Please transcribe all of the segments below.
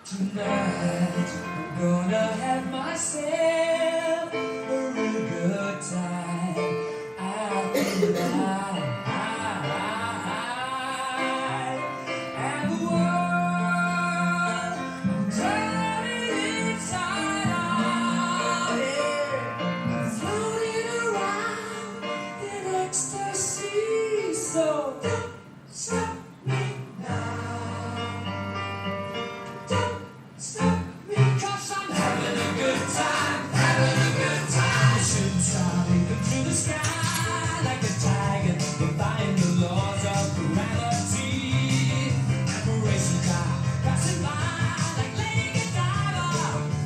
Tonight I'm gonna have myself a real good time. I feel alive, and the world I'm turning inside out. Yeah. I'm floating around in ecstasy, so don't stop me now. Don't stop me, 'cause I'm having a good time, having a good time. Shooting star leaping through the sky like a tiger, defying the laws of gravity. Admiration car passing by like Lady Diver.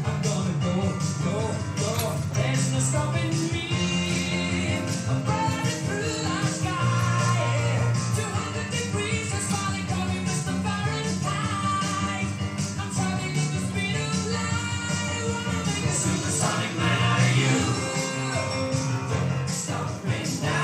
I'm gonna go, go, go. There's no stopping me. I'm burning through the sky. 200 degrees, that's why they call me Mr. Fahrenheit. I'm traveling at the speed of light. Wanna make a supersonic man out of you. Don't stop me now.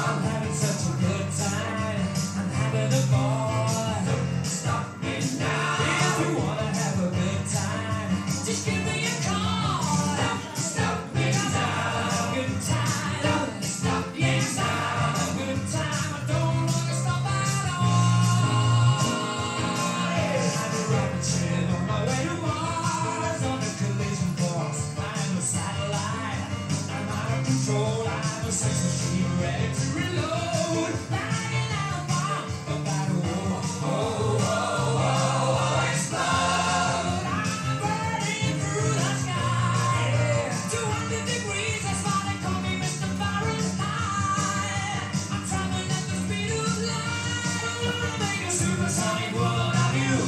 I'm having such a good time. I'm having a ball. Don't stop me now. If you wanna have a good time, just give me a call. Don't stop me now. Good time. Don't stop me now. Good time. I don't wanna stop at all. I'm a rocket ship on my way to Mars on a collision course. I'm a satellite. I'm out of control. I'm a sex machine ready to reload. Banging out a bomb about to explode. I'm burning through the sky. 200 degrees, that's why they call me Mr. Fahrenheit. I'm traveling at the speed of light. I wanna make a supersonic world of you.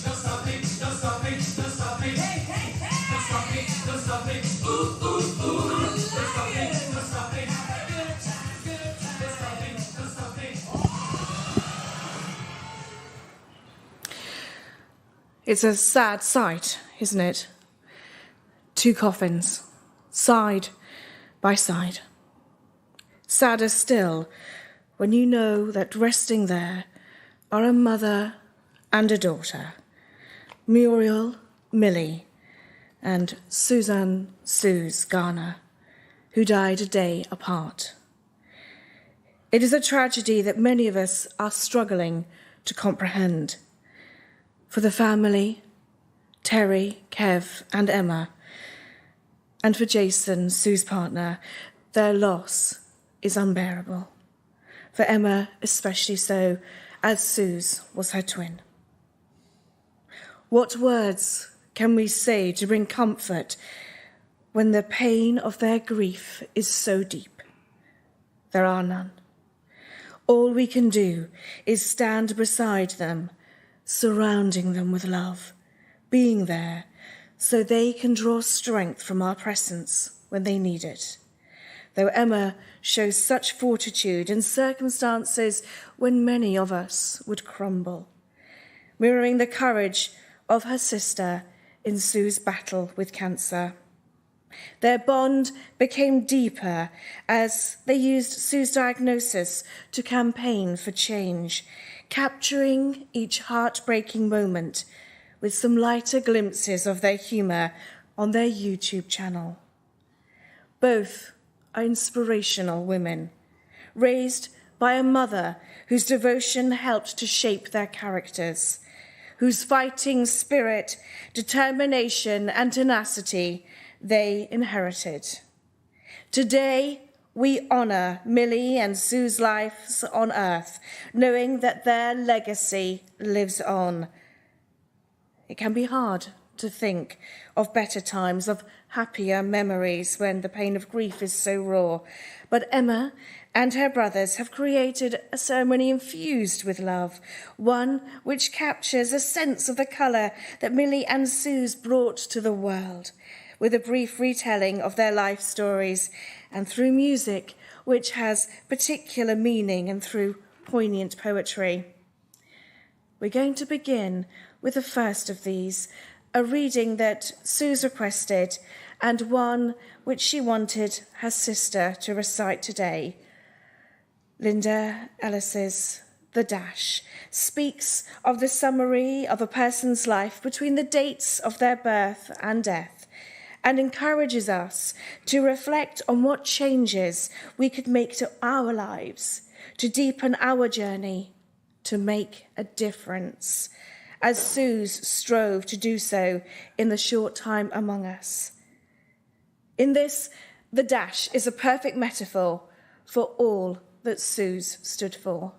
Don't stop me, don't stop me, don't stop me. Hey, hey, hey. Don't stop me, don't stop me. Ooh, ooh, ooh. Don't stop me, don't stop me. Good time, good time. Don't stop me, don't stop me. It's a sad sight, isn't it? Two coffins, side by side. Sadder still when you know that resting there are a mother and a daughter, Muriel Millie and Susan Sooz Garner, who died a day apart. It is a tragedy that many of us are struggling to comprehend. For the family, Terry, Kev, and Emma, and for Jason, Sue's partner, their loss is unbearable. For Emma, especially so, as Sue's was her twin. What words can we say to bring comfort when the pain of their grief is so deep? There are none. All we can do is stand beside them, surrounding them with love, being there so they can draw strength from our presence when they need it. Though Emma shows such fortitude in circumstances when many of us would crumble, mirroring the courage of her sister in Sue's battle with cancer. Their bond became deeper as they used Sue's diagnosis to campaign for change, capturing each heartbreaking moment with some lighter glimpses of their humour on their YouTube channel. Both are inspirational women, raised by a mother whose devotion helped to shape their characters, whose fighting spirit, determination, and tenacity they inherited. Today, we honour Millie and Sue's lives on earth, knowing that their legacy lives on. It can be hard to think of better times, of happier memories when the pain of grief is so raw. But Emma and her brothers have created a ceremony infused with love, one which captures a sense of the colour that Millie and Sue's brought to the world, with a brief retelling of their life stories, and through music which has particular meaning, and through poignant poetry. We're going to begin with the first of these, a reading that Sue's requested and one which she wanted her sister to recite today, Linda Ellis's the dash, speaks of the summary of a person's life between the dates of their birth and death, and encourages us to reflect on what changes we could make to our lives, to deepen our journey, to make a difference, as Sooz strove to do so in the short time among us. In this, the dash is a perfect metaphor for all that Sooz stood for.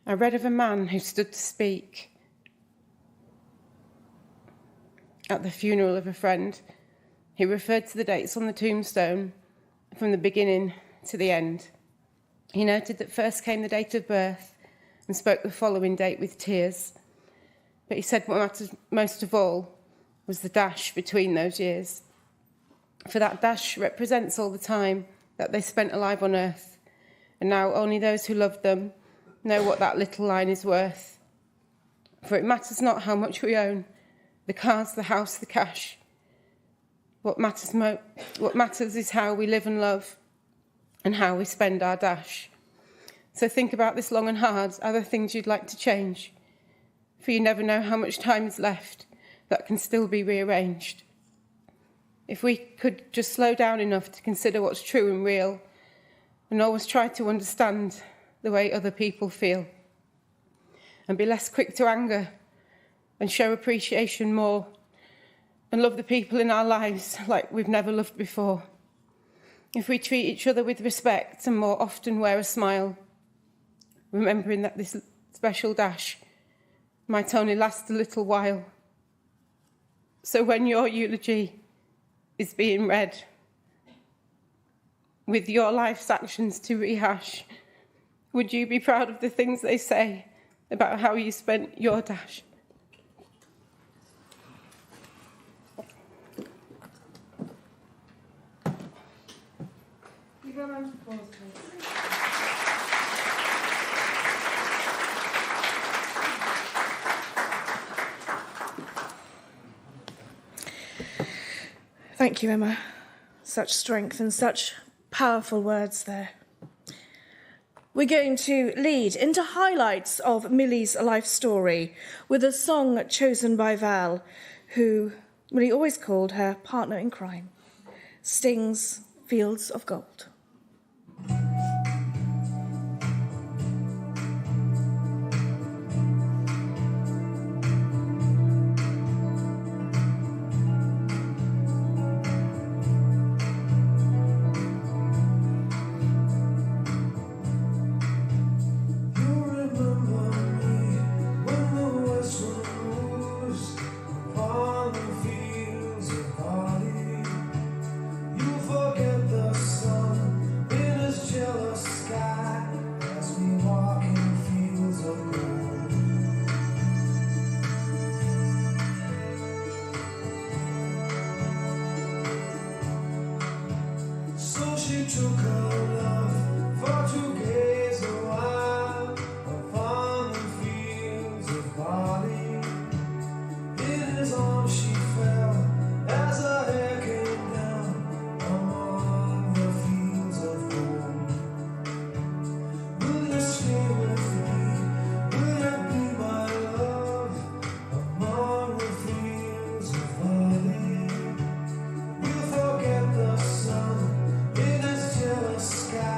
I read of a man who stood to speak at the funeral of a friend. He referred to the dates on the tombstone from the beginning to the end. He noted that first came the date of birth and spoke the following date with tears. But he said what mattered most of all was the dash between those years. For that dash represents all the time that they spent alive on earth, and now only those who loved them know what that little line is worth. For it matters not how much we own, the cars, the house, the cash. What matters is how we live and love, and how we spend our dash. So think about this long and hard, are there things you'd like to change? For you never know how much time is left that can still be rearranged. If we could just slow down enough to consider what's true and real, and always try to understand the way other people feel, and be less quick to anger, and show appreciation more, and love the people in our lives like we've never loved before. If we treat each other with respect and more often wear a smile, remembering that this special dash might only last a little while. So when your eulogy is being read, with your life's actions to rehash, would you be proud of the things they say about how you spent your dash? Thank you, Emma. Such strength and such powerful words there. We're going to lead into highlights of Millie's life story with a song chosen by Val, who Millie always called her partner in crime, Sting's Fields of Gold. Sky.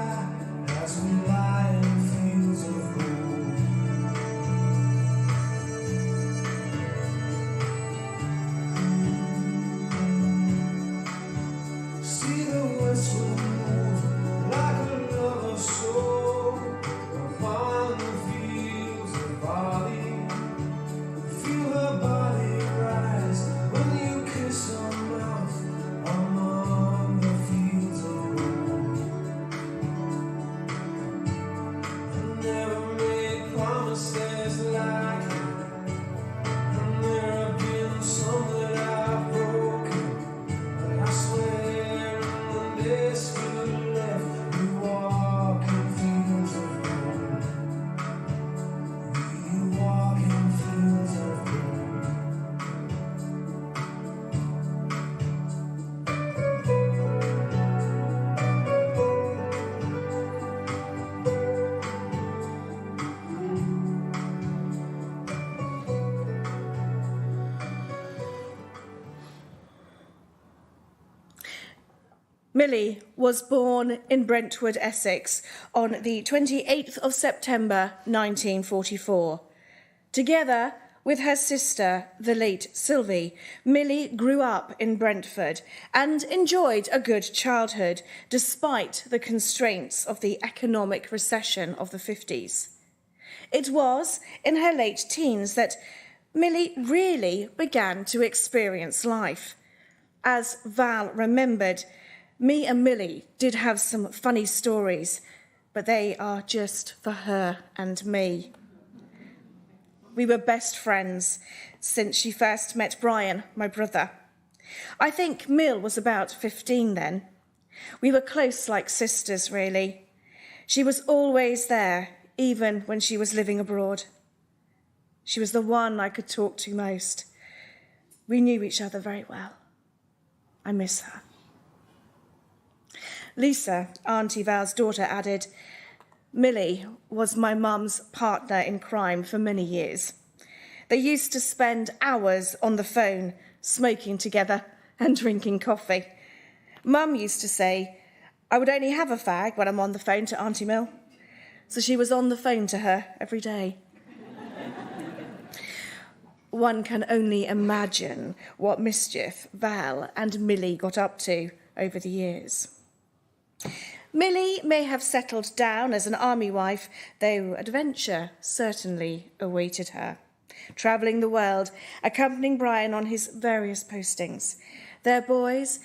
Millie was born in Brentwood, Essex, on the 28th of September 1944. Together with her sister, the late Sylvie, Millie grew up in Brentford and enjoyed a good childhood despite the constraints of the economic recession of the 50s. It was in her late teens that Millie really began to experience life. As Val remembered, me and Millie did have some funny stories, but they are just for her and me. We were best friends since she first met Brian, my brother. I think Mill was about 15 then. We were close like sisters, really. She was always there, even when she was living abroad. She was the one I could talk to most. We knew each other very well. I miss her. Lisa, Auntie Val's daughter, added, Millie was my mum's partner in crime for many years. They used to spend hours on the phone, smoking together and drinking coffee. Mum used to say, I would only have a fag when I'm on the phone to Auntie Mill. So she was on the phone to her every day. One can only imagine what mischief Val and Millie got up to over the years. Millie may have settled down as an army wife, though adventure certainly awaited her. Travelling the world, accompanying Brian on his various postings. Their boys,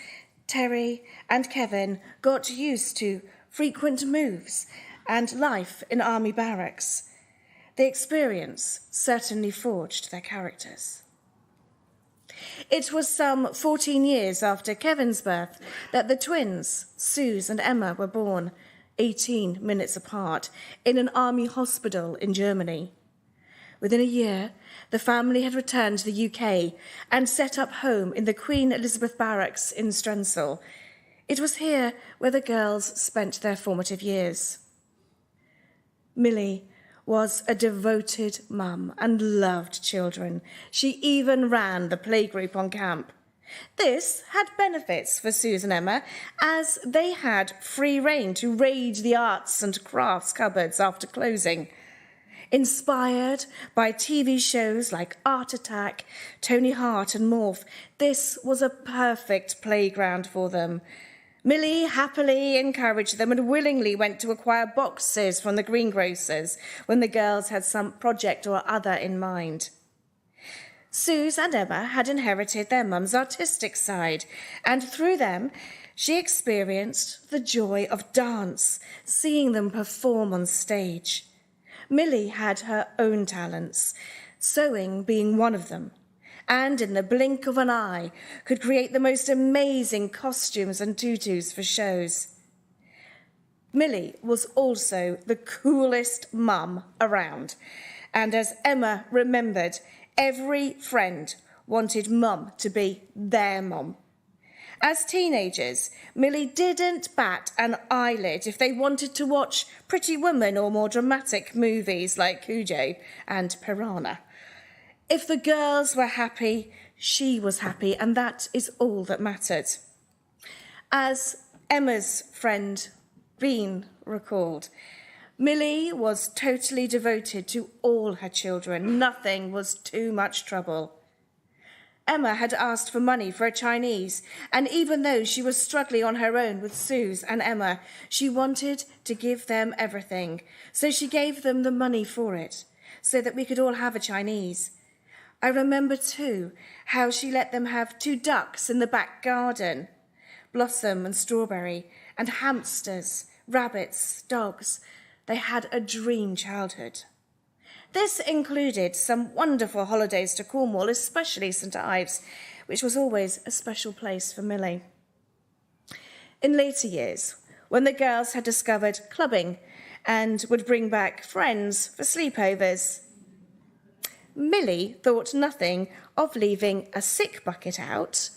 Terry and Kevin, got used to frequent moves and life in army barracks. The experience certainly forged their characters. It was some 14 years after Kevin's birth that the twins, Sooz and Emma, were born, 18 minutes apart, in an army hospital in Germany. Within a year, the family had returned to the UK and set up home in the Queen Elizabeth Barracks in Strensall. It was here where the girls spent their formative years. Millie was a devoted mum and loved children. She even ran the playgroup on camp. This had benefits for Sooz and Emma, as they had free rein to raid the arts and crafts cupboards after closing. Inspired by TV shows like Art Attack, Tony Hart and Morph, this was a perfect playground for them. Millie happily encouraged them and willingly went to acquire boxes from the greengrocers when the girls had some project or other in mind. Sooz and Emma had inherited their mum's artistic side, and through them, she experienced the joy of dance, seeing them perform on stage. Millie had her own talents, sewing being one of them, and in the blink of an eye could create the most amazing costumes and tutus for shows. Millie was also the coolest mum around, and as Emma remembered, every friend wanted mum to be their mum. As teenagers, Millie didn't bat an eyelid if they wanted to watch Pretty Woman or more dramatic movies like Cujo and Piranha. If the girls were happy, she was happy, and that is all that mattered. As Emma's friend Bean recalled, Millie was totally devoted to all her children. Nothing was too much trouble. Emma had asked for money for a Chinese, and even though she was struggling on her own with Sooz and Emma, she wanted to give them everything. So she gave them the money for it, so that we could all have a Chinese. I remember too how she let them have 2 ducks in the back garden, Blossom and Strawberry, and hamsters, rabbits, dogs. They had a dream childhood. This included some wonderful holidays to Cornwall, especially St Ives, which was always a special place for Millie. In later years, when the girls had discovered clubbing and would bring back friends for sleepovers, Millie thought nothing of leaving a sick bucket out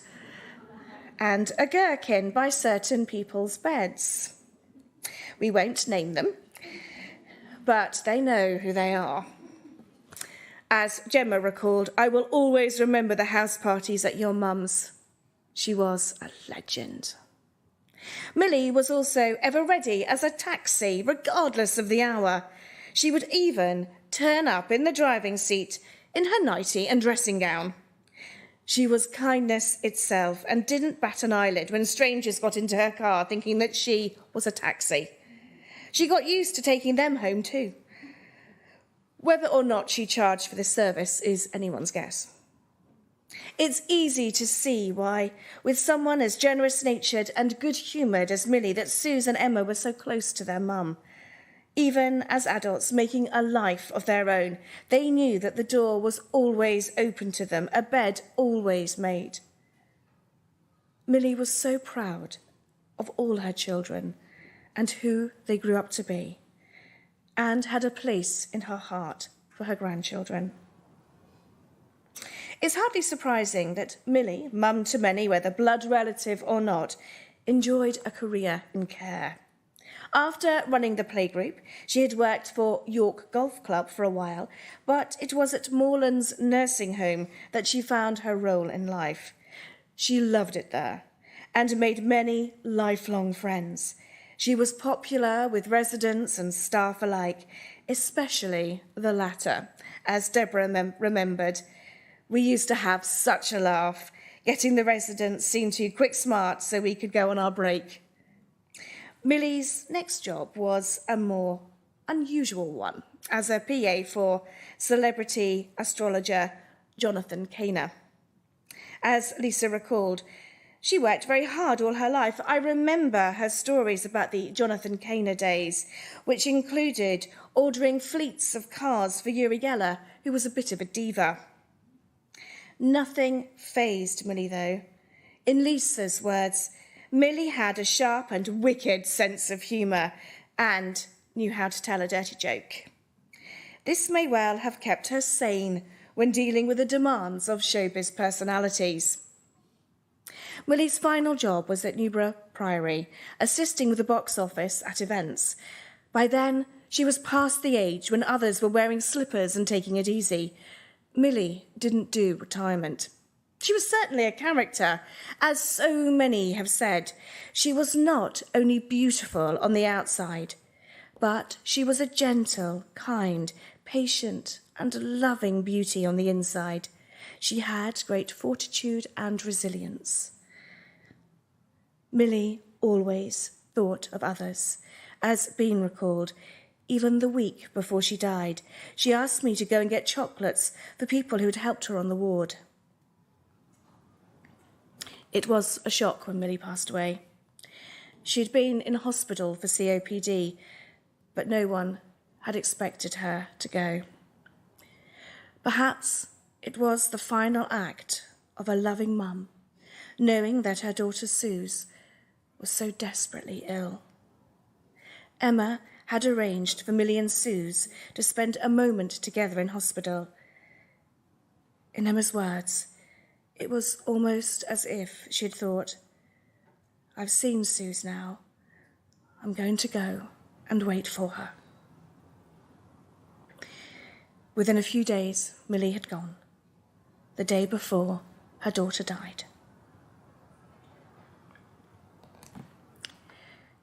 and a gherkin by certain people's beds. We won't name them, but they know who they are. As Gemma recalled, I will always remember the house parties at your mum's. She was a legend. Millie was also ever ready as a taxi, regardless of the hour. She would even turn up in the driving seat in her nightie and dressing gown. She was kindness itself and didn't bat an eyelid when strangers got into her car thinking that she was a taxi. She got used to taking them home too. Whether or not she charged for this service is anyone's guess. It's easy to see why, with someone as generous-natured and good-humoured as Millie, that Sooz and Emma were so close to their mum. Even as adults making a life of their own, they knew that the door was always open to them, a bed always made. Millie was so proud of all her children and who they grew up to be, and had a place in her heart for her grandchildren. It's hardly surprising that Millie, mum to many, whether blood relative or not, enjoyed a career in care. After running the playgroup, she had worked for York Golf Club for a while, but it was at Moorlands Nursing Home that she found her role in life. She loved it there and made many lifelong friends. She was popular with residents and staff alike, especially the latter, as Deborah remembered. We used to have such a laugh, getting the residents seen to quick smart so we could go on our break. Millie's next job was a more unusual one, as a PA for celebrity astrologer Jonathan Caner. As Lisa recalled, she worked very hard all her life. I remember her stories about the Jonathan Caner days, which included ordering fleets of cars for Uri Geller, who was a bit of a diva. Nothing fazed Millie, though. In Lisa's words, Millie had a sharp and wicked sense of humour and knew how to tell a dirty joke. This may well have kept her sane when dealing with the demands of showbiz personalities. Millie's final job was at Newborough Priory, assisting with the box office at events. By then, she was past the age when others were wearing slippers and taking it easy. Millie didn't do retirement. She was certainly a character. As so many have said, she was not only beautiful on the outside, but she was a gentle, kind, patient and loving beauty on the inside. She had great fortitude and resilience. Millie always thought of others. As Bean recalled, even the week before she died, she asked me to go and get chocolates for people who had helped her on the ward. It was a shock when Millie passed away. She had been in hospital for COPD, but no one had expected her to go. Perhaps it was the final act of a loving mum, knowing that her daughter Sooz was so desperately ill. Emma had arranged for Millie and Sooz to spend a moment together in hospital. In Emma's words, it was almost as if she had thought, I've seen Sooz now. I'm going to go and wait for her. Within a few days, Millie had gone. The day before her daughter died.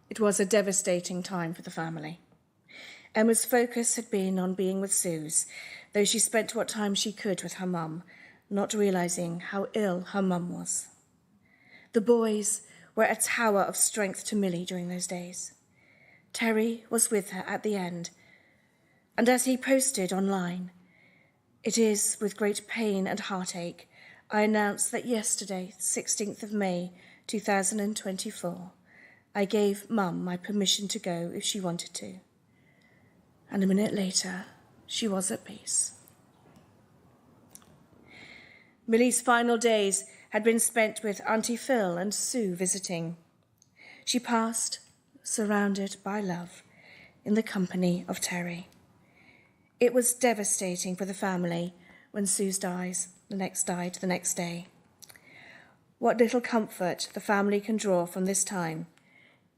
It was a devastating time for the family. Emma's focus had been on being with Sooz, though she spent what time she could with her mum, not realising how ill her mum was. The boys were a tower of strength to Millie during those days. Terry was with her at the end, and as he posted online, "It is with great pain and heartache I announce that yesterday, 16th of May, 2024, I gave Mum my permission to go if she wanted to. And a minute later, she was at peace." Millie's final days had been spent with Auntie Phil and Sue visiting. She passed, surrounded by love, in the company of Terry. It was devastating for the family when Sue died the next day. What little comfort the family can draw from this time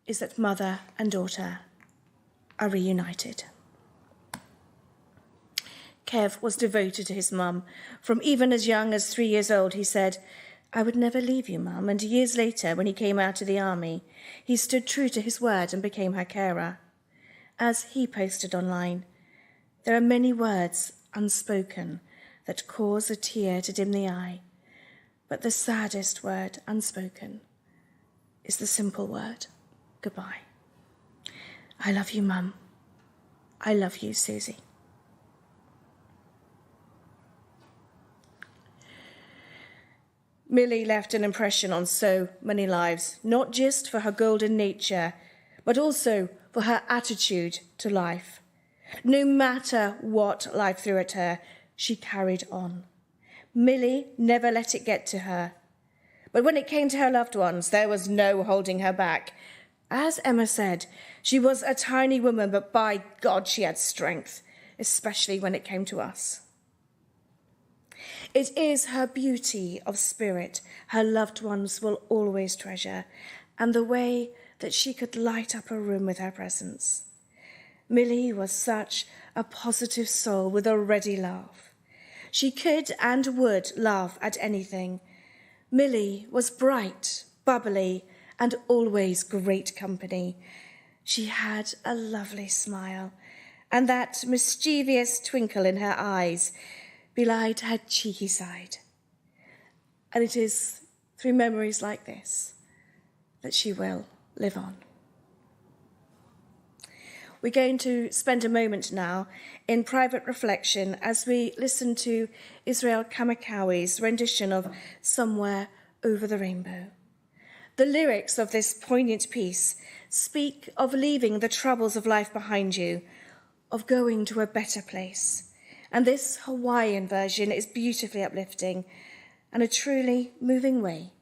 is that mother and daughter are reunited. Kev was devoted to his mum. From even as young as 3 years old, he said, I would never leave you, Mum, and years later, when he came out of the army, he stood true to his word and became her carer. As he posted online, there are many words unspoken that cause a tear to dim the eye, but the saddest word unspoken is the simple word, goodbye. I love you, Mum. I love you, Susie. Millie left an impression on so many lives, not just for her golden nature, but also for her attitude to life. No matter what life threw at her, she carried on. Millie never let it get to her. But when it came to her loved ones, there was no holding her back. As Emma said, she was a tiny woman, but by God, she had strength, especially when it came to us. It is her beauty of spirit her loved ones will always treasure, and the way that she could light up a room with her presence. Millie was such a positive soul with a ready laugh. She could and would laugh at anything. Millie was bright, bubbly, and always great company. She had a lovely smile, and that mischievous twinkle in her eyes belied her cheeky side. And it is through memories like this that she will live on. We're going to spend a moment now in private reflection as we listen to Israel Kamikawi's rendition of Somewhere Over the Rainbow. The lyrics of this poignant piece speak of leaving the troubles of life behind you, of going to a better place. And this Hawaiian version is beautifully uplifting and a truly moving way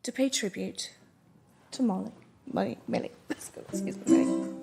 to pay tribute to Millie. Excuse me.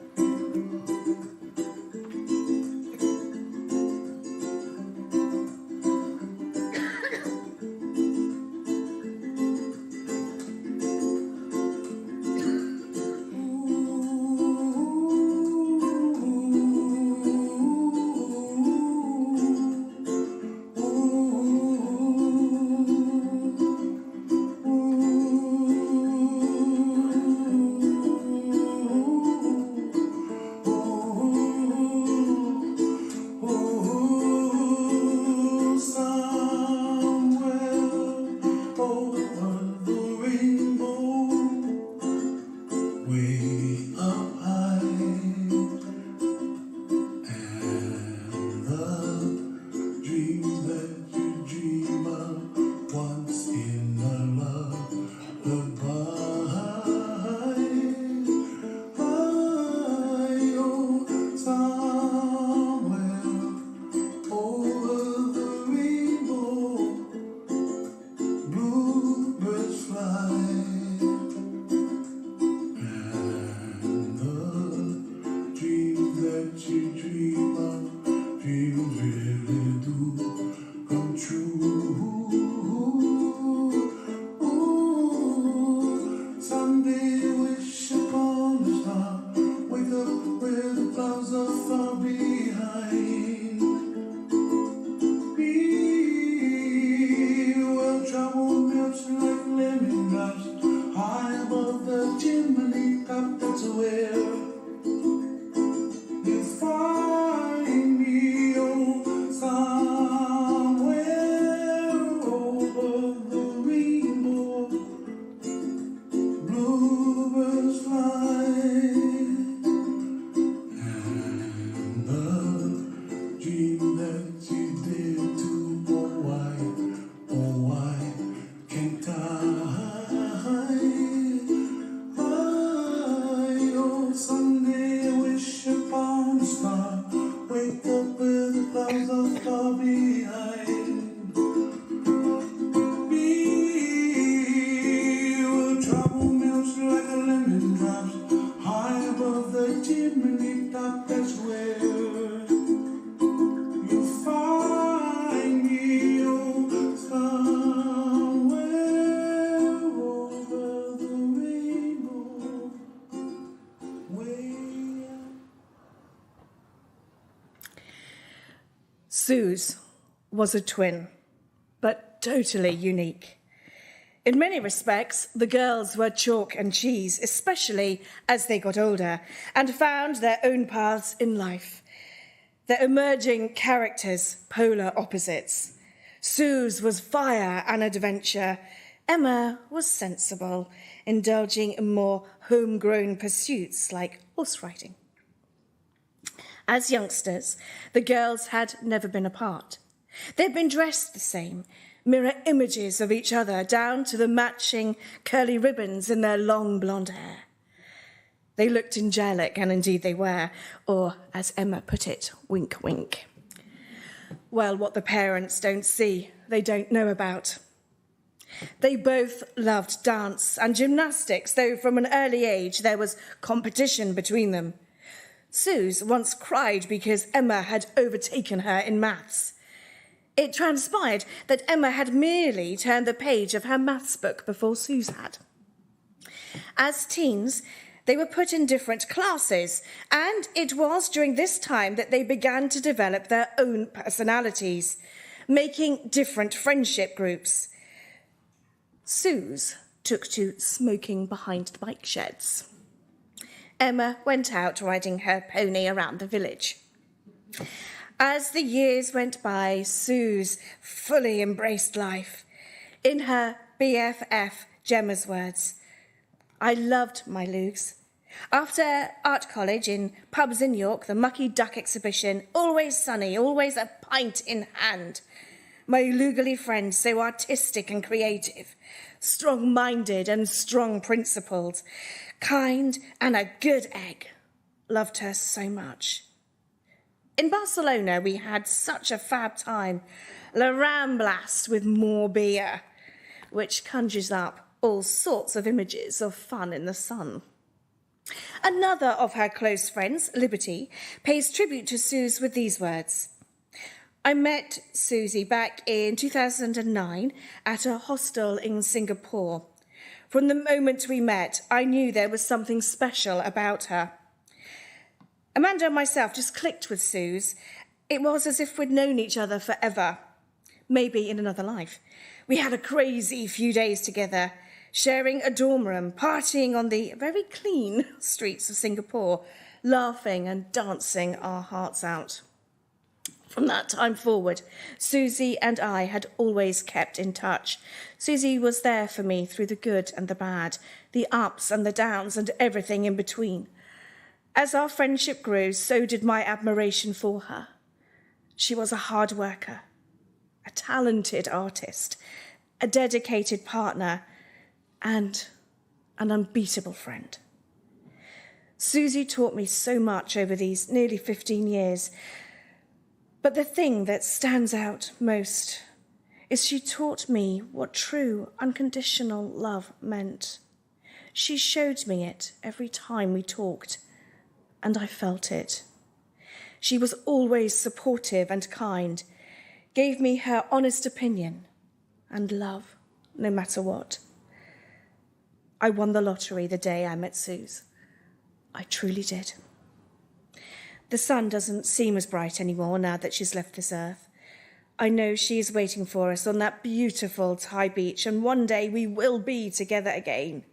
Sooz was a twin, but totally unique. In many respects, the girls were chalk and cheese, especially as they got older and found their own paths in life. Their emerging characters, polar opposites. Sooz was fire and adventure. Emma was sensible, indulging in more homegrown pursuits like horse riding. As youngsters, the girls had never been apart. They'd been dressed the same, mirror images of each other down to the matching curly ribbons in their long blonde hair. They looked angelic, and indeed they were, or as Emma put it, wink, wink. Well, what the parents don't see, they don't know about. They both loved dance and gymnastics, though from an early age there was competition between them. Sooz once cried because Emma had overtaken her in maths. It transpired that Emma had merely turned the page of her maths book before Sooz had. As teens, they were put in different classes, and it was during this time that they began to develop their own personalities, making different friendship groups. Sooz took to smoking behind the bike sheds. Emma went out riding her pony around the village. As the years went by, Sooz fully embraced life. In her BFF Gemma's words, "I loved my lugs. After art college, in pubs in York, the Mucky Duck exhibition, always sunny, always a pint in hand. My Lugerly friends, so artistic and creative, strong-minded and strong-principled, kind and a good egg. Loved her so much. In Barcelona, we had such a fab time. La Ramblas with more beer, which conjures up all sorts of images of fun in the sun." Another of her close friends, Liberty, pays tribute to Sooz with these words. "I met Susie back in 2009 at a hostel in Singapore. From the moment we met, I knew there was something special about her. Amanda and myself just clicked with Sooz. It was as if we'd known each other forever, maybe in another life. We had a crazy few days together, sharing a dorm room, partying on the very clean streets of Singapore, laughing and dancing our hearts out. From that time forward, Susie and I had always kept in touch. Susie was there for me through the good and the bad, the ups and the downs and everything in between. As our friendship grew, so did my admiration for her. She was a hard worker, a talented artist, a dedicated partner, and an unbeatable friend. Susie taught me so much over these nearly 15 years, but the thing that stands out most is she taught me what true, unconditional love meant. She showed me it every time we talked, and I felt it. She was always supportive and kind, gave me her honest opinion and love, no matter what. I won the lottery the day I met Sooz. I truly did. The sun doesn't seem as bright anymore now that she's left this earth. I know she is waiting for us on that beautiful Thai beach, and one day we will be together again.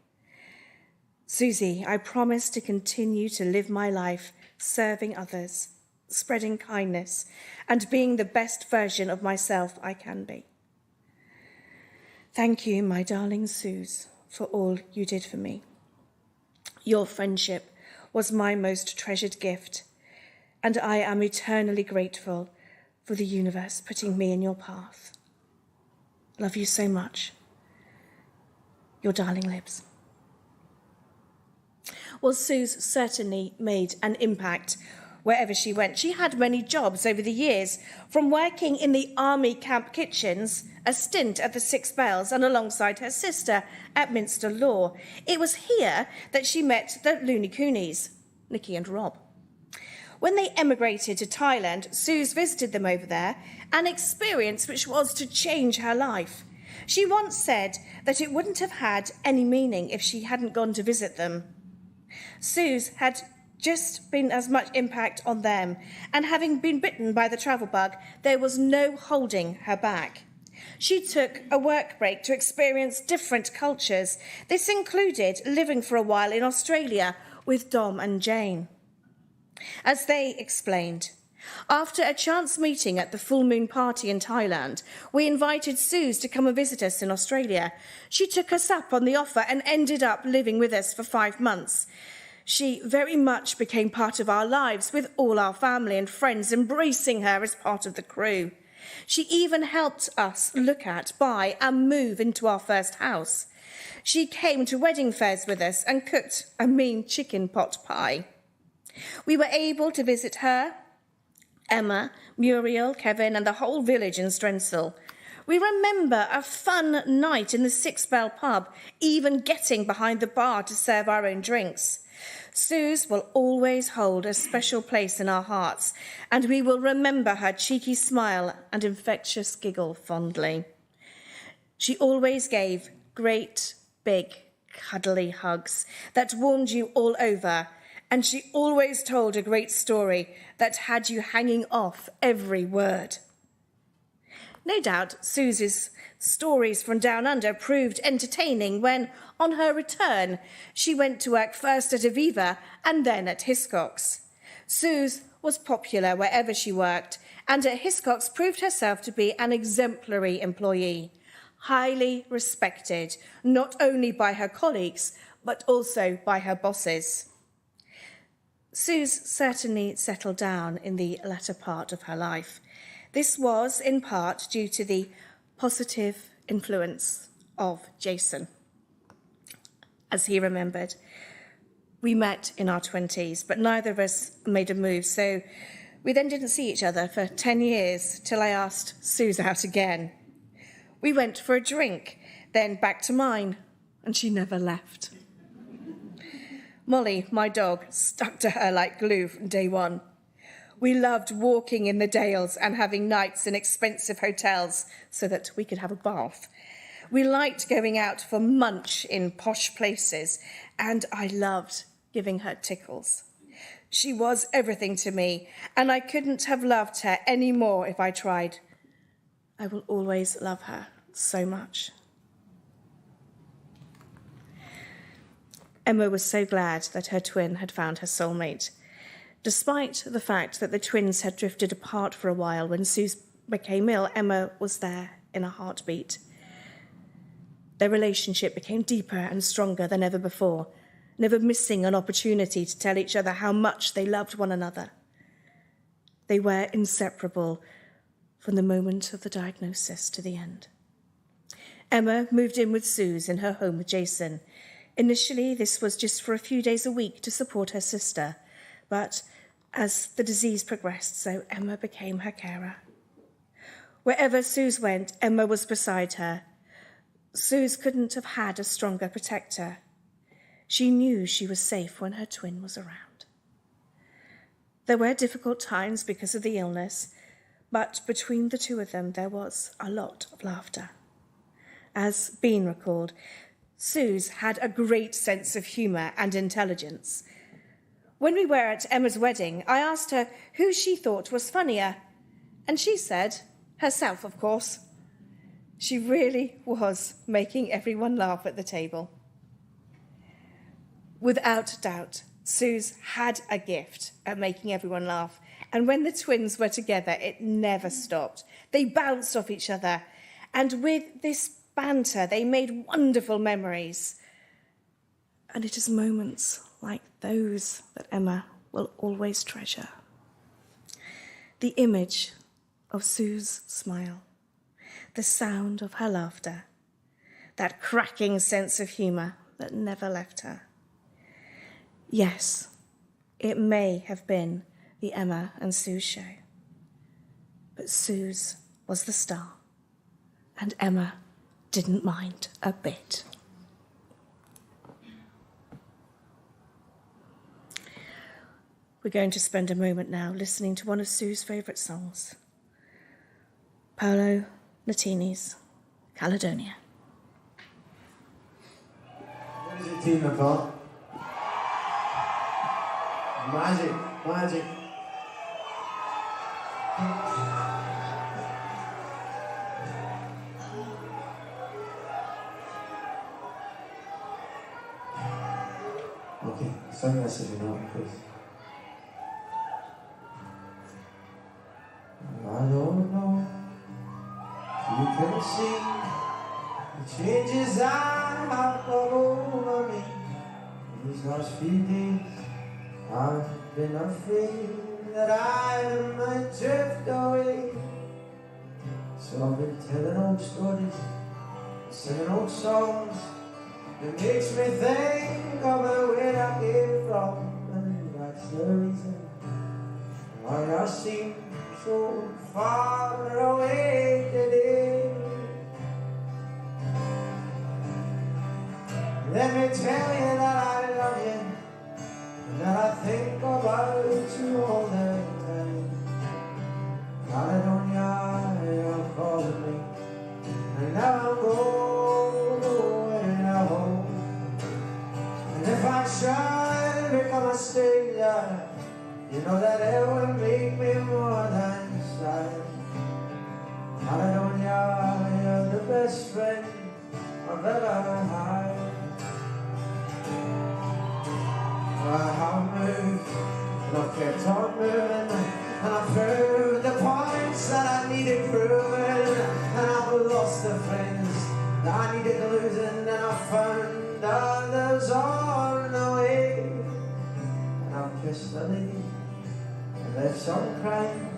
Susie, I promise to continue to live my life serving others, spreading kindness, and being the best version of myself I can be. Thank you, my darling Sooz, for all you did for me. Your friendship was my most treasured gift, and I am eternally grateful for the universe putting me in your path. Love you so much. Your darling Libs. Well, Sooz certainly made an impact wherever she went. She had many jobs over the years, from working in the army camp kitchens, a stint at the Six Bells, and alongside her sister at Minster Law. It was here that she met the Looney Coonies, Nikki and Rob. When they emigrated to Thailand, Sooz visited them over there, an experience which was to change her life. She once said that it wouldn't have had any meaning if she hadn't gone to visit them. Sooz had just been as much impact on them, and having been bitten by the travel bug, there was no holding her back. She took a work break to experience different cultures. This included living for a while in Australia with Dom and Jane. As they explained, after a chance meeting at the full moon party in Thailand, we invited Sooz to come and visit us in Australia. She took us up on the offer and ended up living with us for 5 months. She very much became part of our lives, with all our family and friends embracing her as part of the crew. She even helped us look at, buy and move into our first house. She came to wedding fairs with us and cooked a mean chicken pot pie. We were able to visit her, Emma, Muriel, Kevin and the whole village in Strensel. We remember a fun night in the Six Bell pub, even getting behind the bar to serve our own drinks. Sooz will always hold a special place in our hearts, and we will remember her cheeky smile and infectious giggle fondly. She always gave great, big, cuddly hugs that warmed you all over, and she always told a great story that had you hanging off every word. No doubt Sooz's stories from Down Under proved entertaining when, on her return, she went to work first at Aviva and then at Hiscox. Sooz was popular wherever she worked, and at Hiscox proved herself to be an exemplary employee, highly respected not only by her colleagues but also by her bosses. Sooz certainly settled down in the latter part of her life. This was in part due to the positive influence of Jason. As he remembered, we met in our 20s, but neither of us made a move, so we then didn't see each other for 10 years till I asked Sooz out again. We went for a drink, then back to mine, and she never left. Molly, my dog, stuck to her like glue from day one. We loved walking in the Dales and having nights in expensive hotels so that we could have a bath. We liked going out for munch in posh places, and I loved giving her tickles. She was everything to me, and I couldn't have loved her any more if I tried. I will always love her so much. Emma was so glad that her twin had found her soulmate. Despite the fact that the twins had drifted apart for a while when Sooz became ill, Emma was there in a heartbeat. Their relationship became deeper and stronger than ever before, never missing an opportunity to tell each other how much they loved one another. They were inseparable from the moment of the diagnosis to the end. Emma moved in with Sooz in her home with Jason. Initially, this was just for a few days a week to support her sister, but as the disease progressed, so Emma became her carer. Wherever Sooz went, Emma was beside her. Sooz couldn't have had a stronger protector. She knew she was safe when her twin was around. There were difficult times because of the illness, but between the two of them there was a lot of laughter. As Bean recalled, Sooz had a great sense of humour and intelligence. When we were at Emma's wedding, I asked her who she thought was funnier, and she said, herself, of course. She really was making everyone laugh at the table. Without doubt, Sooz had a gift at making everyone laugh, and when the twins were together, it never stopped. They bounced off each other, and with this banter, they made wonderful memories. And it is moments like those that Emma will always treasure. The image of Sooz's smile, the sound of her laughter, that cracking sense of humour that never left her. Yes, it may have been the Emma and Sooz show, but Sooz was the star, and Emma didn't mind a bit. We're going to spend a moment now listening to one of Sooz's favourite songs, Paolo Nutini's Caledonia. What is it, Tina called? Magic, magic. Okay, sing this if you know it, please. I don't know if you can see the changes I have come over me. These last few days I've been afraid that I might drift away. So I've been telling old stories, singing old songs. It makes me think of the way I came from, and that's the reason why I seem so far away today. Let me tell you that I love you, and that I think about you all the time. Caledonia, you're calling me, and now I'm going home. And if I should become a stranger, you know that it will make me more than sad. Caledonia, you're the best friend I've ever had. I have moved, and I've kept on moving, and I've proved the points that I needed proving, and I've lost the friends that I needed losing, and I've found others on the way. And I've kissed the lady, and left some crying,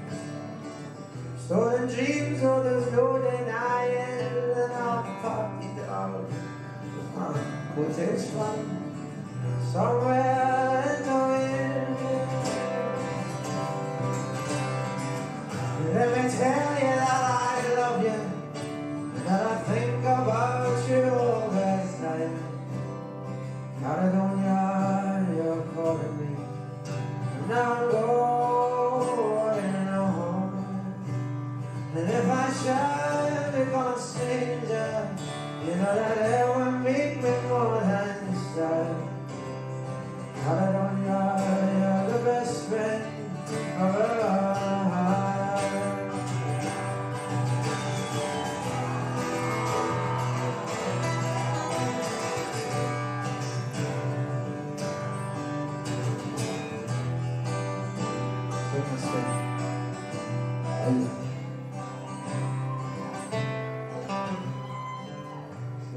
stolen dreams, oh there's no denying, and I've partied out with my coattails flying somewhere in the wind. Let me tell you that I love you, and that I think about you all the time. Caledonia, you're calling me, and now I'm going home. And if I should become a stranger, you know that it will make me more than sad. Caledonia, you're the best friend I've ever had.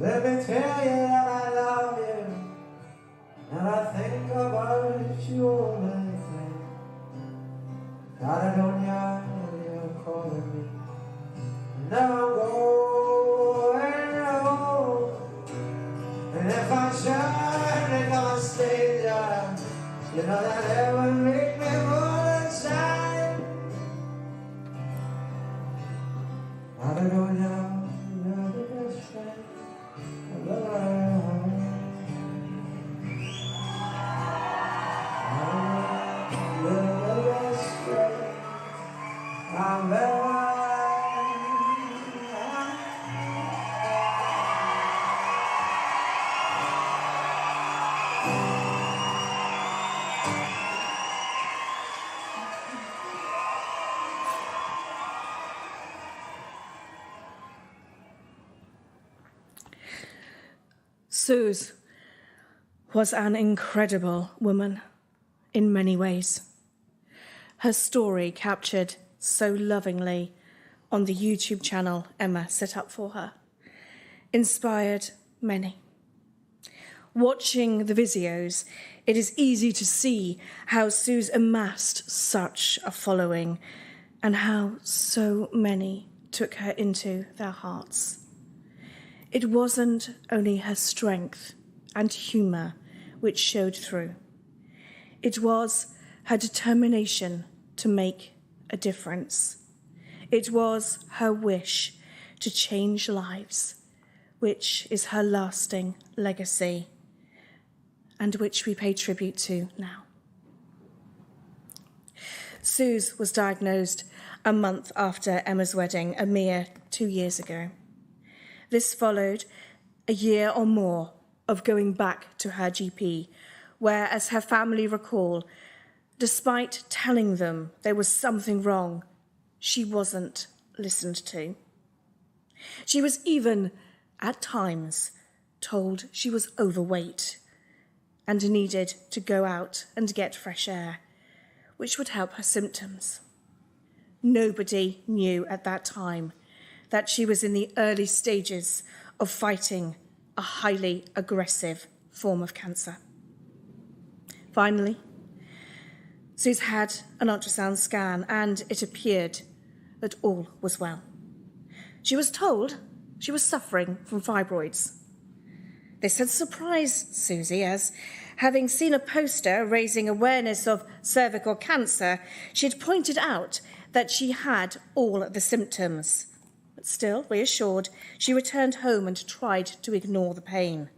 Let me tell you that I love you, and I think about you all the time. Caledonia, you're calling me, and now I'm going home. And if I should become a stranger, you know that it would make me more than sad. Caledonia, you're the best friend I've ever had. Sooz was an incredible woman in many ways. Her story captured so lovingly on the YouTube channel Emma set up for her inspired many. Watching the videos, it is easy to see how Sooz amassed such a following and how so many took her into their hearts. It wasn't only her strength and humour which showed through. It was her determination to make a difference. It was her wish to change lives, which is her lasting legacy and which we pay tribute to now. Sooz was diagnosed a month after Emma's wedding, a mere 2 years ago. This followed a year or more of going back to her GP, where, as her family recall, despite telling them there was something wrong, she wasn't listened to. She was even, at times, told she was overweight and needed to go out and get fresh air, which would help her symptoms. Nobody knew at that time that she was in the early stages of fighting a highly aggressive form of cancer. Finally, Sooz had an ultrasound scan and it appeared that all was well. She was told she was suffering from fibroids. This had surprised Susie, as, having seen a poster raising awareness of cervical cancer, she had pointed out that she had all the symptoms. But still, reassured, she returned home and tried to ignore the pain.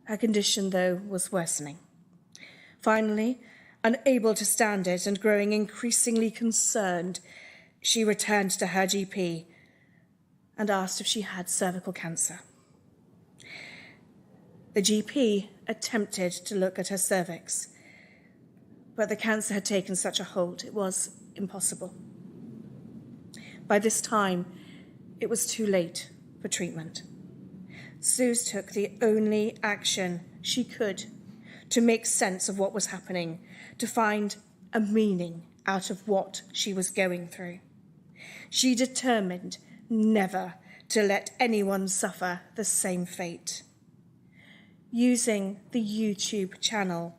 Her condition, though, was worsening. Finally, unable to stand it and growing increasingly concerned, she returned to her GP and asked if she had cervical cancer. The GP attempted to look at her cervix, but the cancer had taken such a hold it was impossible. By this time, it was too late for treatment. Sooz took the only action she could to make sense of what was happening, to find a meaning out of what she was going through. She determined never to let anyone suffer the same fate. Using the YouTube channel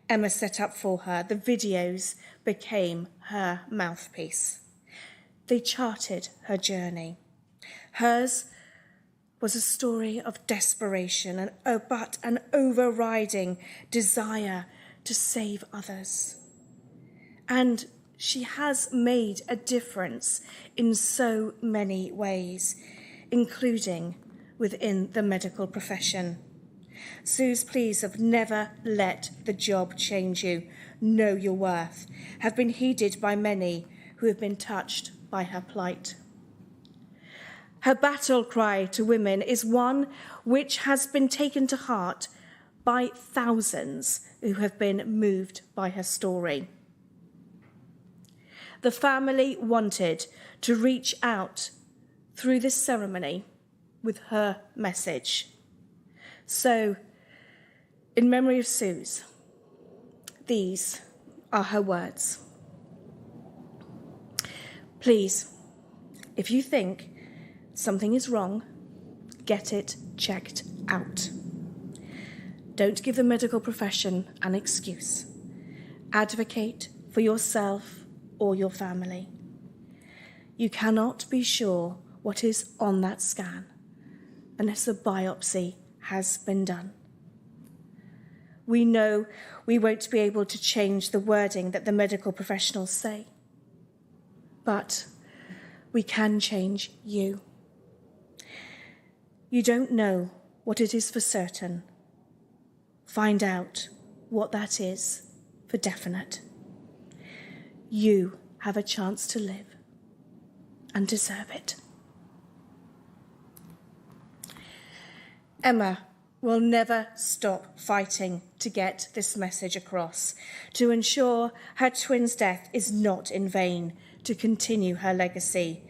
Emma set up for her, the videos became her mouthpiece. They charted her journey. Hers was a story of desperation, but an overriding desire to save others. And she has made a difference in so many ways, including within the medical profession. Soo's pleas of never let the job change you, know your worth, have been heeded by many who have been touched by her plight. Her battle cry to women is one which has been taken to heart by thousands who have been moved by her story. The family wanted to reach out through this ceremony with her message. So, in memory of Sooz, these are her words. Please, if you think something is wrong, get it checked out. Don't give the medical profession an excuse. Advocate for yourself or your family. You cannot be sure what is on that scan unless a biopsy has been done. We know we won't be able to change the wording that the medical professionals say, but we can change you. You don't know what it is for certain. Find out what that is for definite. You have a chance to live and deserve it. Emma will never stop fighting to get this message across, to ensure her twin's death is not in vain, to continue her legacy,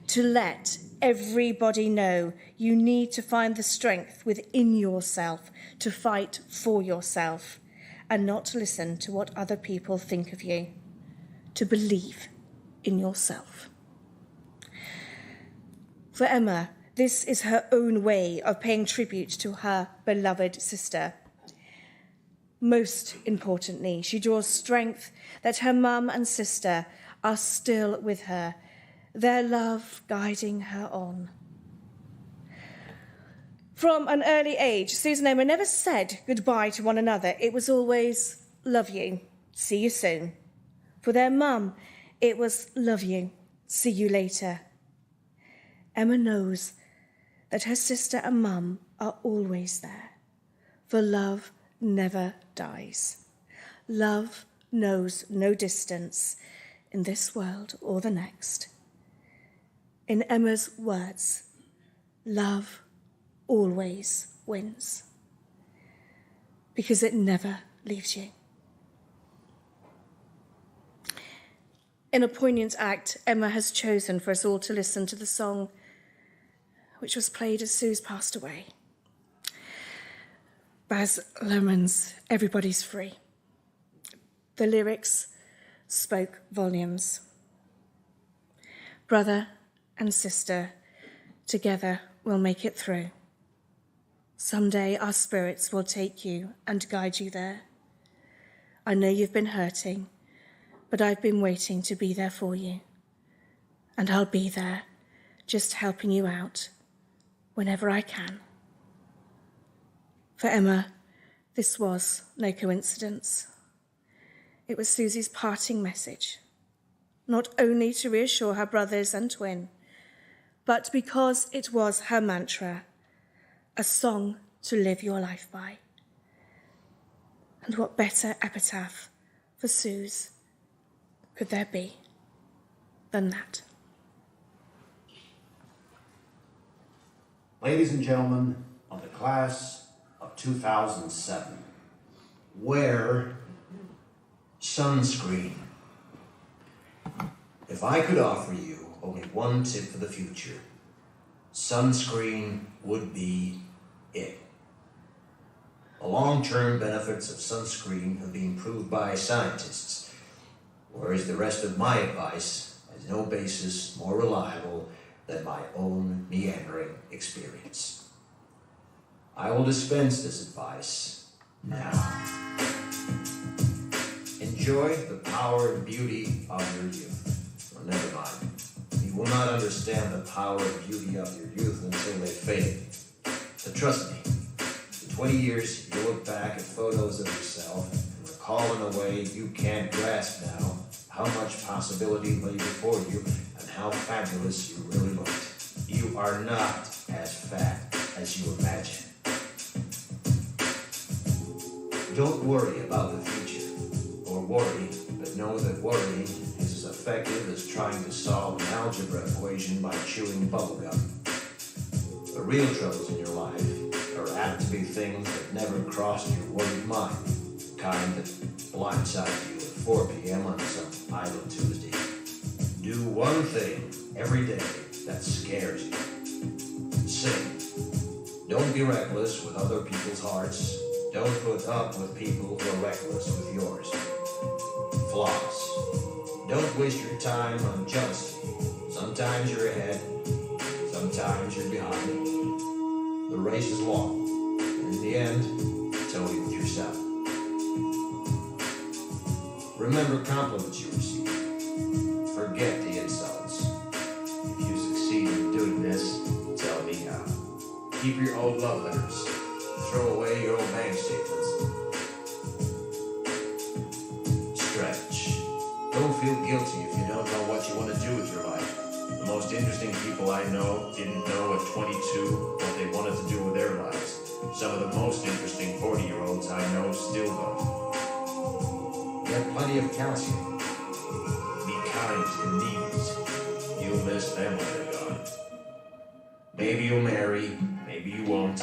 to let everybody know you need to find the strength within yourself to fight for yourself and not listen to what other people think of you, to believe in yourself. For Emma, this is her own way of paying tribute to her beloved sister. Most importantly, she draws strength that her mum and sister are still with her, their love guiding her on. From an early age, Sooz and Emma never said goodbye to one another. It was always, love you, see you soon. For their mum, it was, love you, see you later. Emma knows that her sister and mum are always there, for love never dies. Love knows no distance in this world or the next. In Emma's words, love always wins, because it never leaves you. In a poignant act, Emma has chosen for us all to listen to the song which was played as Sooz passed away. Baz Luhrmann's Everybody's Free. The lyrics spoke volumes. Brother and sister, together we'll make it through. Someday our spirits will take you and guide you there. I know you've been hurting, but I've been waiting to be there for you. And I'll be there, just helping you out whenever I can. For Emma, this was no coincidence. It was Susie's parting message, not only to reassure her brothers and twin, but because it was her mantra, a song to live your life by. And what better epitaph for Sooz could there be than that? Ladies and gentlemen of the class of 2007, wear sunscreen. If I could offer you only one tip for the future, sunscreen would be it. The long-term benefits of sunscreen have been proved by scientists, whereas the rest of my advice has no basis more reliable than my own meandering experience. I will dispense this advice now. Enjoy the power and beauty of your youth. Well, never mind. You will not understand the power and beauty of your youth until they fade. But trust me, in 20 years, you'll look back at photos of yourself and recall in a way you can't grasp now how much possibility lay before you and how fabulous you really looked. You are not as fat as you imagine. Don't worry about the future, or worry, but know that worrying is as effective as trying to solve an algebra equation by chewing bubblegum. The real troubles in your life are apt to be things that never crossed your worried mind, the kind that blindside you at 4 p.m. on some idle Tuesday. Do one thing every day that scares you. Sing. Don't be reckless with other people's hearts. Don't put up with people who are reckless with yours. Floss. Don't waste your time on jealousy. Sometimes you're ahead, sometimes you're behind. The race is long, and in the end, it's only with yourself. Remember compliments you receive. Forget the insults. If you succeed in doing this, tell me how. Keep your old love letters. Throw away your old bank statements. Stretch. Don't feel guilty if you don't know what you want to do with your life. The most interesting people I know didn't know at 22 what they wanted to do with their lives. Some of the most interesting 40-year-olds I know still don't. Get plenty of calcium. Be kind to your knees. You'll miss them when they're gone. Maybe you'll marry, maybe you won't.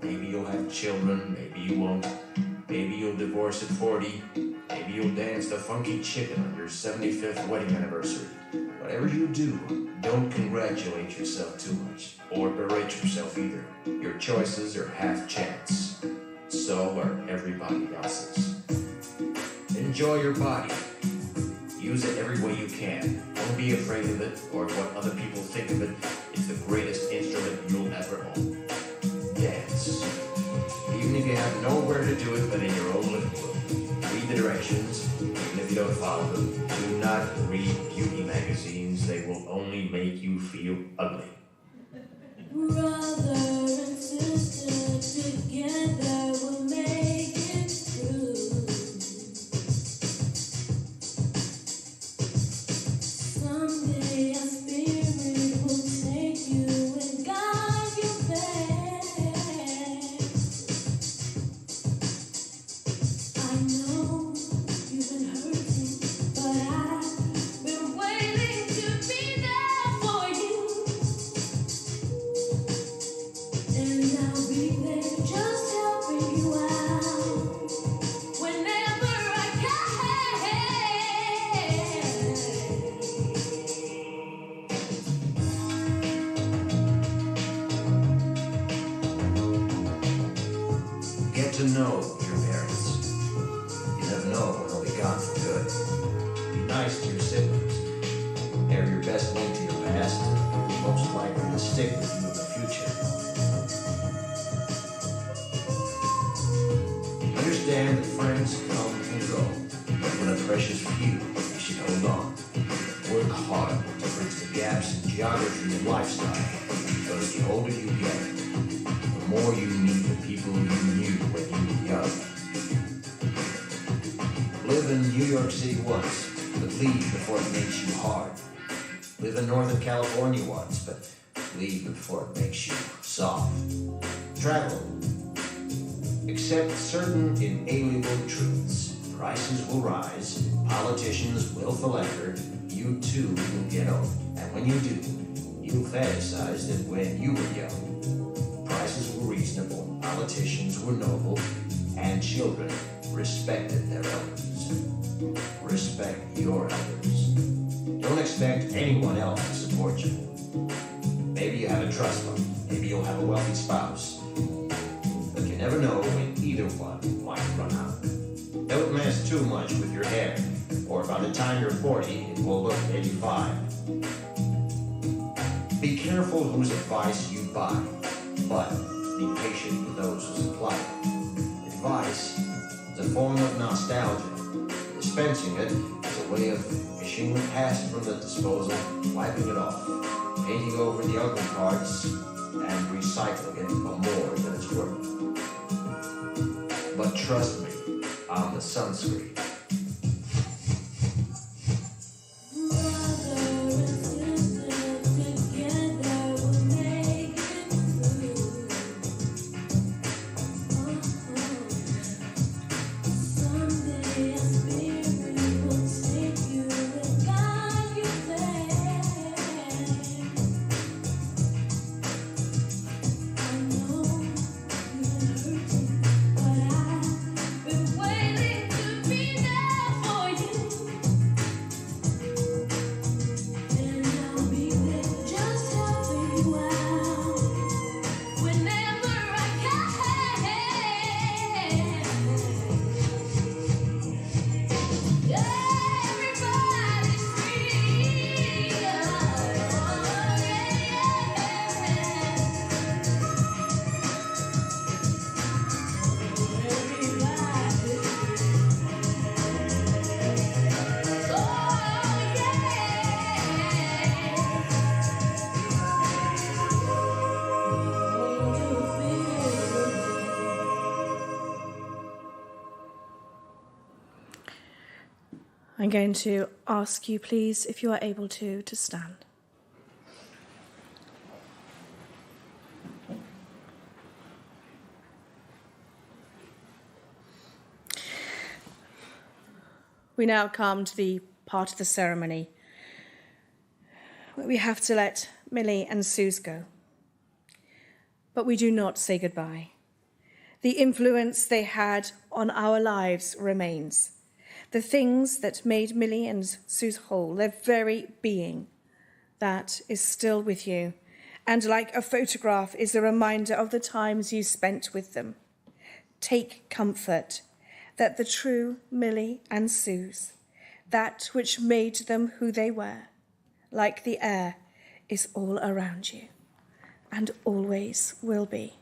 Maybe you'll have children, maybe you won't. Maybe you'll divorce at 40. Maybe you'll dance the funky chicken on your 75th wedding anniversary. Whatever you do, don't congratulate yourself too much, or berate yourself either. Your choices are half chance. So are everybody else's. Enjoy your body. Use it every way you can. Don't be afraid of it or what other people think of it. It's the greatest instrument you'll ever own. Dance. Even if you have nowhere to do it but in your own living room. Read the directions, even if you don't follow them. Do not read beauty magazines. They will only make you feel ugly. Brother and sister together will make it through. Someday our spirit will take you and guide you there. I know you've been hurting, but I've been waiting to be there for you. And I'll be there just helping know your parents. You never know when they'll be gone for good. Be nice to your siblings. They're your best link to your past, and most likely to stick with you in the future. Understand that friends come and go, but when a precious few, you should hold on. Work hard to bridge the gaps in geography and lifestyle, because the older you get, the more you need the people you knew when you were young. Live in New York City once, but leave before it makes you hard. Live in Northern California once, but leave before it makes you soft. Travel. Accept certain inalienable truths. Prices will rise, politicians will philander, you too will get old. And when you do, you'll fantasize that when you were young, prices were reasonable, politicians were noble, and children respected their elders. Respect your elders. Don't expect anyone else to support you. Maybe you have a trust fund, maybe you'll have a wealthy spouse. But you never know when either one might run out. Don't mess too much with your hair, or by the time you're 40, it will look 85. Be careful whose advice you buy, but be patient with those who supply it. Advice is a form of nostalgia. Dispensing it is a way of fishing the past from the disposal, wiping it off, painting over the ugly parts, and recycling it for more than it's worth. But trust me, I'm the sunscreen. I'm going to ask you, please, if you are able to stand. We now come to the part of the ceremony where we have to let Millie and Sooz go. But we do not say goodbye. The influence they had on our lives remains. The things that made Millie and Sooz whole, their very being, that is still with you, and like a photograph is a reminder of the times you spent with them. Take comfort that the true Millie and Sooz, that which made them who they were, like the air, is all around you, and always will be.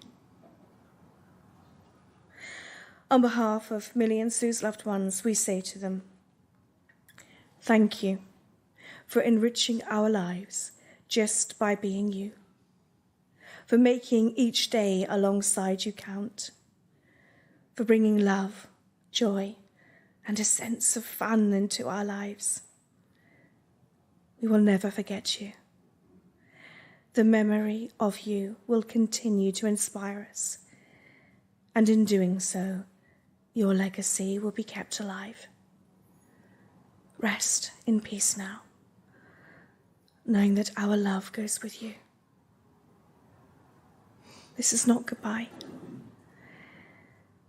On behalf of Millie and Sooz's loved ones, we say to them, thank you for enriching our lives just by being you, for making each day alongside you count, for bringing love, joy, and a sense of fun into our lives. We will never forget you. The memory of you will continue to inspire us, and in doing so, your legacy will be kept alive. Rest in peace now, knowing that our love goes with you. This is not goodbye.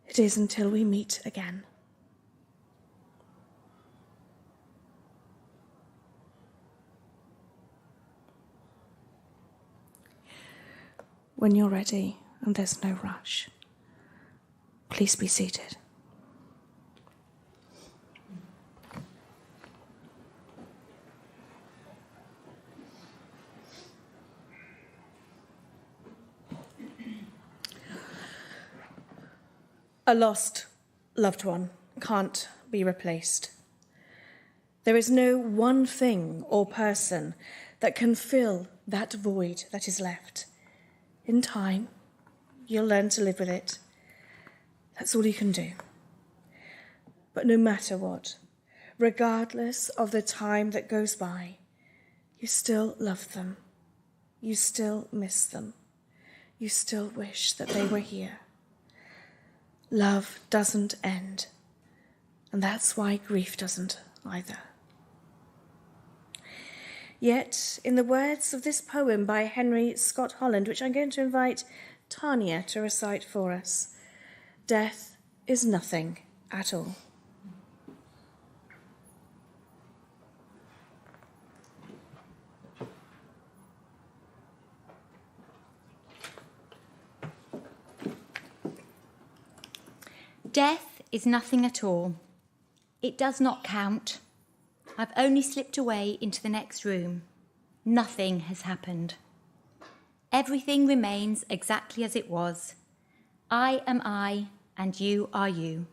It is until we meet again. When you're ready, and there's no rush, Please be seated. A lost loved one can't be replaced. There is no one thing or person that can fill that void that is left. In time, you'll learn to live with it. That's all you can do. But no matter what, regardless of the time that goes by, you still love them. You still miss them. You still wish that they were here. Love doesn't end, and that's why grief doesn't either. Yet, in the words of this poem by Henry Scott Holland, which I'm going to invite Tanya to recite for us, death is nothing at all. Death is nothing at all. It does not count. I've only slipped away into the next room. Nothing has happened. Everything remains exactly as it was. I am I, and you are you.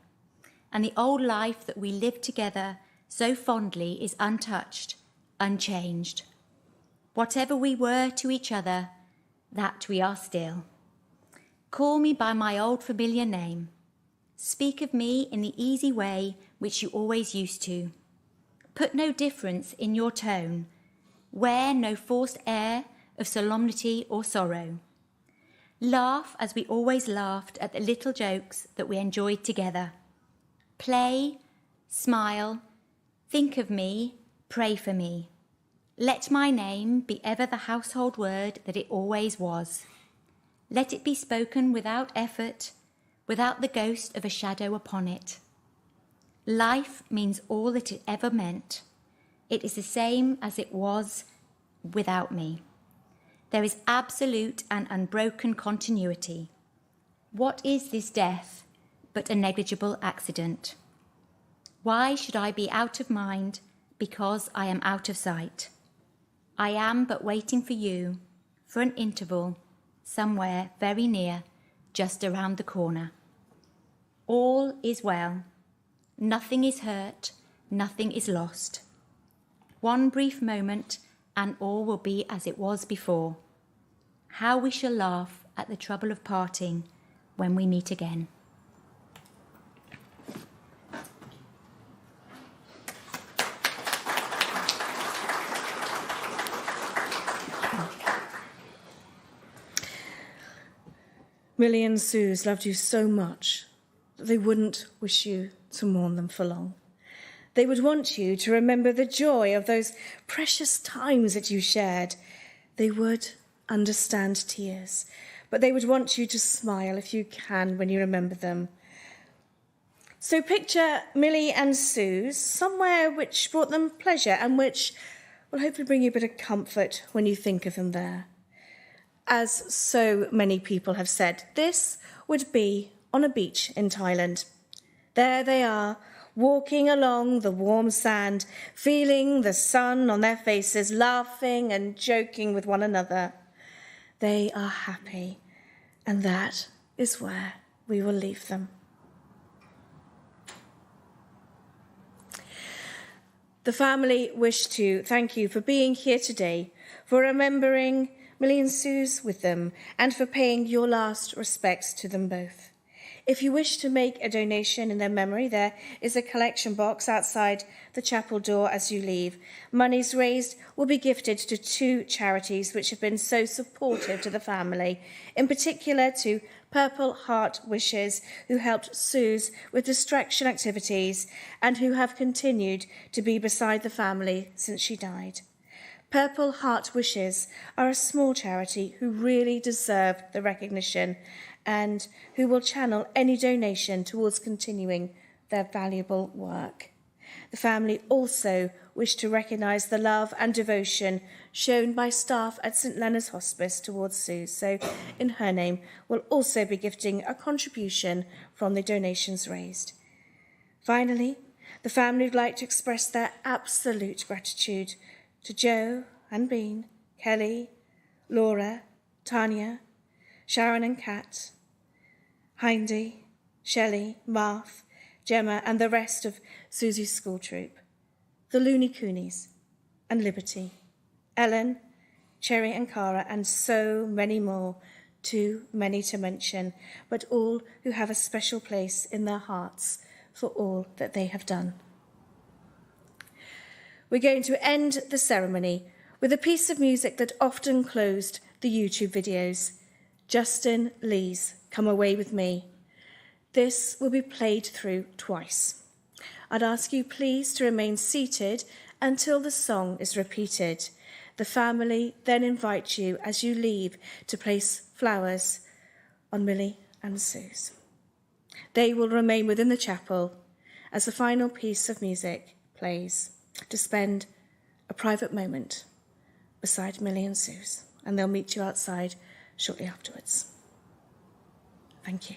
And the old life that we lived together so fondly is untouched, unchanged. Whatever we were to each other, that we are still. Call me by my old familiar name. Speak of me in the easy way which you always used to. Put no difference in your tone. Wear no forced air of solemnity or sorrow. Laugh as we always laughed at the little jokes that we enjoyed together. Play, smile, think of me, pray for me. Let my name be ever the household word that it always was. Let it be spoken without effort, without the ghost of a shadow upon it. Life means all that it ever meant. It is the same as it was without me. There is absolute and unbroken continuity. What is this death but a negligible accident? Why should I be out of mind because I am out of sight? I am but waiting for you, for an interval, somewhere very near, just around the corner. All is well. Nothing is hurt, nothing is lost. One brief moment and all will be as it was before. How we shall laugh at the trouble of parting when we meet again. Millie and Sooz loved you so much that they wouldn't wish you to mourn them for long. They would want you to remember the joy of those precious times that you shared. They would understand tears, but they would want you to smile if you can when you remember them. So picture Millie and Sooz somewhere which brought them pleasure and which will hopefully bring you a bit of comfort when you think of them there. As so many people have said, this would be on a beach in Thailand. There they are, walking along the warm sand, feeling the sun on their faces, laughing and joking with one another. They are happy, and that is where we will leave them. The family wish to thank you for being here today, for remembering Millie and Sooz with them, and for paying your last respects to them both. If you wish to make a donation in their memory, there is a collection box outside the chapel door as you leave. Monies raised will be gifted to 2 charities which have been so supportive to the family, in particular to Purple Heart Wishes, who helped Sooz with distraction activities and who have continued to be beside the family since she died. Purple Heart Wishes are a small charity who really deserve the recognition and who will channel any donation towards continuing their valuable work. The family also wish to recognise the love and devotion shown by staff at St Leonard's Hospice towards Sooz. So in her name, we'll also be gifting a contribution from the donations raised. Finally, the family would like to express their absolute gratitude to Joe and Bean, Kelly, Laura, Tanya, Sharon and Kat, Hindy, Shelley, Marth, Gemma and the rest of Susie's school troop, the Looney Coonies and Liberty, Ellen, Cherry and Cara, and so many more, too many to mention, but all who have a special place in their hearts for all that they have done. We're going to end the ceremony with a piece of music that often closed the YouTube videos, Justin Lee's Come Away With Me. This will be played through twice. I'd ask you please to remain seated until the song is repeated. The family then invite you as you leave to place flowers on Millie and Sooz. They will remain within the chapel as the final piece of music plays to spend a private moment beside Millie and Sooz, and they'll meet you outside shortly afterwards. Thank you.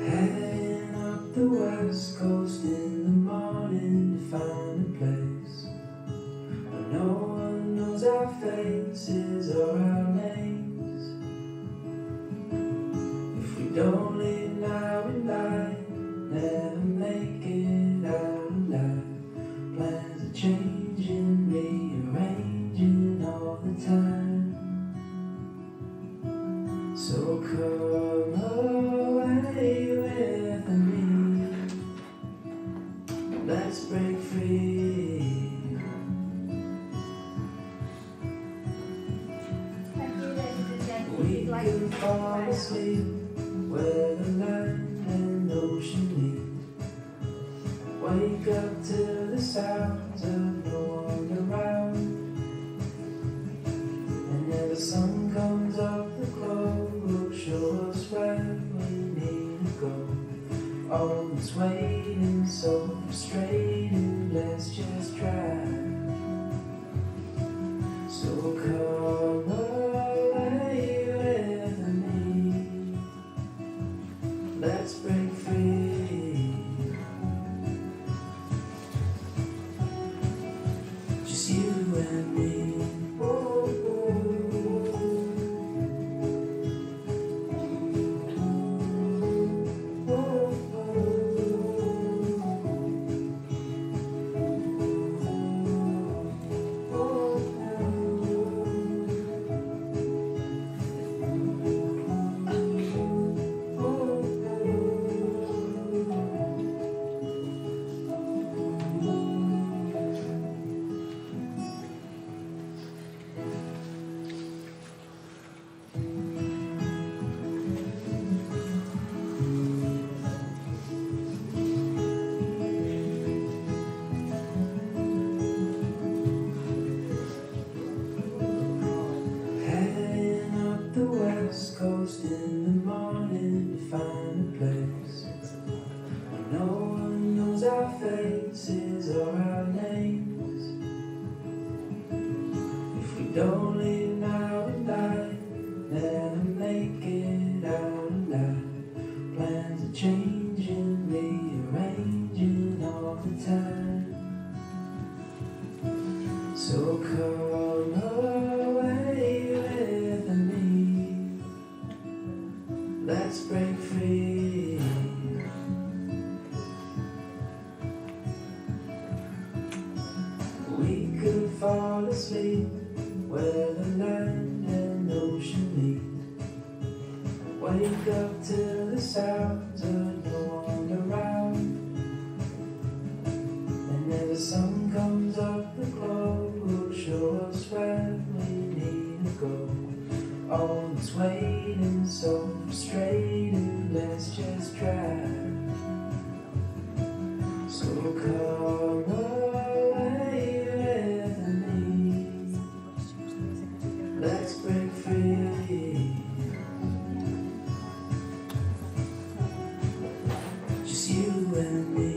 Heading up the west coast in the morning to find a place where no one knows our faces or our names. If we don't leave now, we might never make it out alive. Plans are changing, rearranging all the time. So come away with me. Let's break free. We can fall asleep where the land and ocean meet. Wake up to the sounds of no one around. And when the sun comes up, the globe will show us where we need to go. All this waiting, so frustrating, let's just try. So come away with me. Let's break free. Just you and me. Oh, heading up the west coast in the morning to find a place where no one knows our faces or our names. If we don't leave now, we might never make it out alive. Plans are changing, rearranging all the time. So come away with me. Let's break free. We could fall asleep where the land and ocean meet. Wake up to the sounds of no one around. And when the sun comes up, the globe will show us where we need to go. All this waiting, so frustrating, let's just try. So come away with me. Let's break free. Just you and me.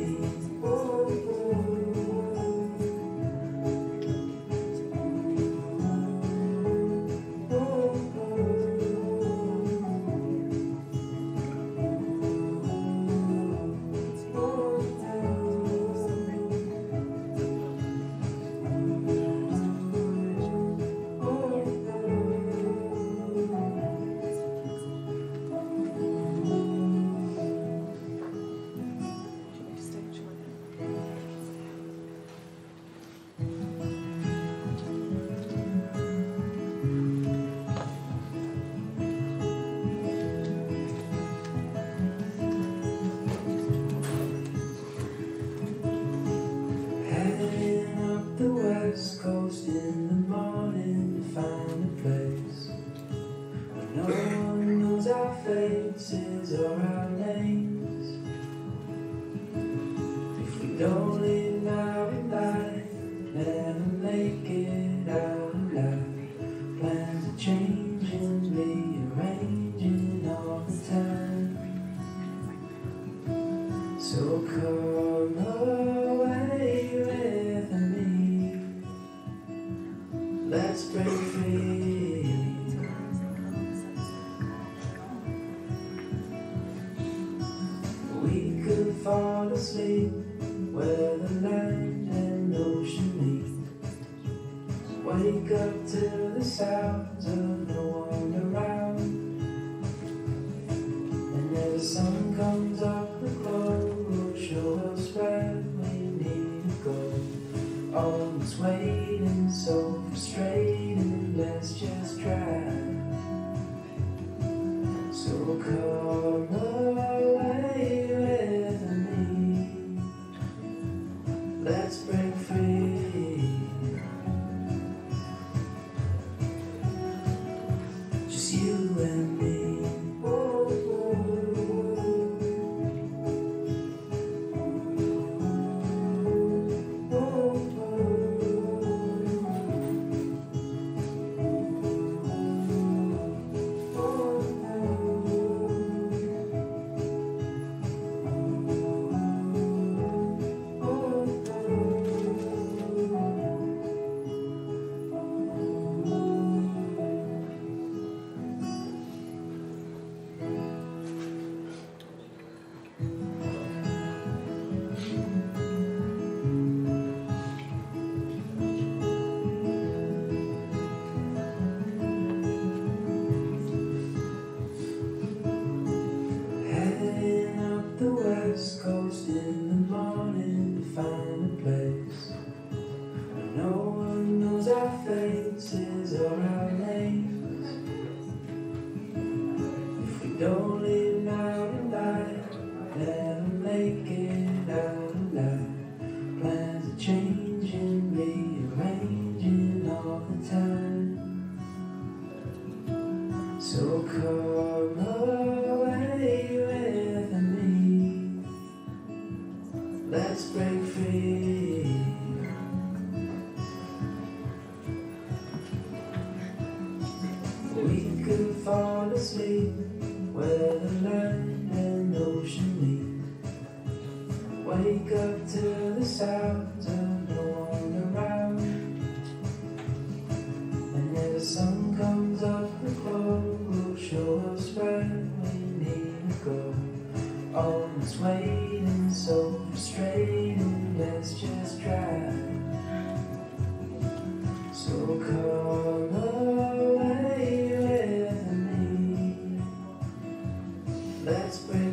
Heading up the west coast in the morning to find a place where no one knows our faces or our names. If we don't live now in life, never make it out alive. Plans are changing, rearranging all the time. So come away with me. Let's break free. We could fall asleep where the land and ocean meet. Wake up to the sounds of no one around. And as the sun comes up, the glow will show us where we need to go. All this waiting, so frustrating, let's just try. So come away with me. Let's break free. Just you and me. Heading up the west coast in the morning to find a place where no one knows our faces or our names. If we don't live now in life, never make it out alive. Plans are changing, rearranging all the time. So come away with me. Let's break free. We could fall asleep where the land and ocean meet. Wake up to the sounds of no one around. And as the sun comes up, the glow will show us where we need to go. All this waiting, so frustrating, let's just try. So come away with me. Let's break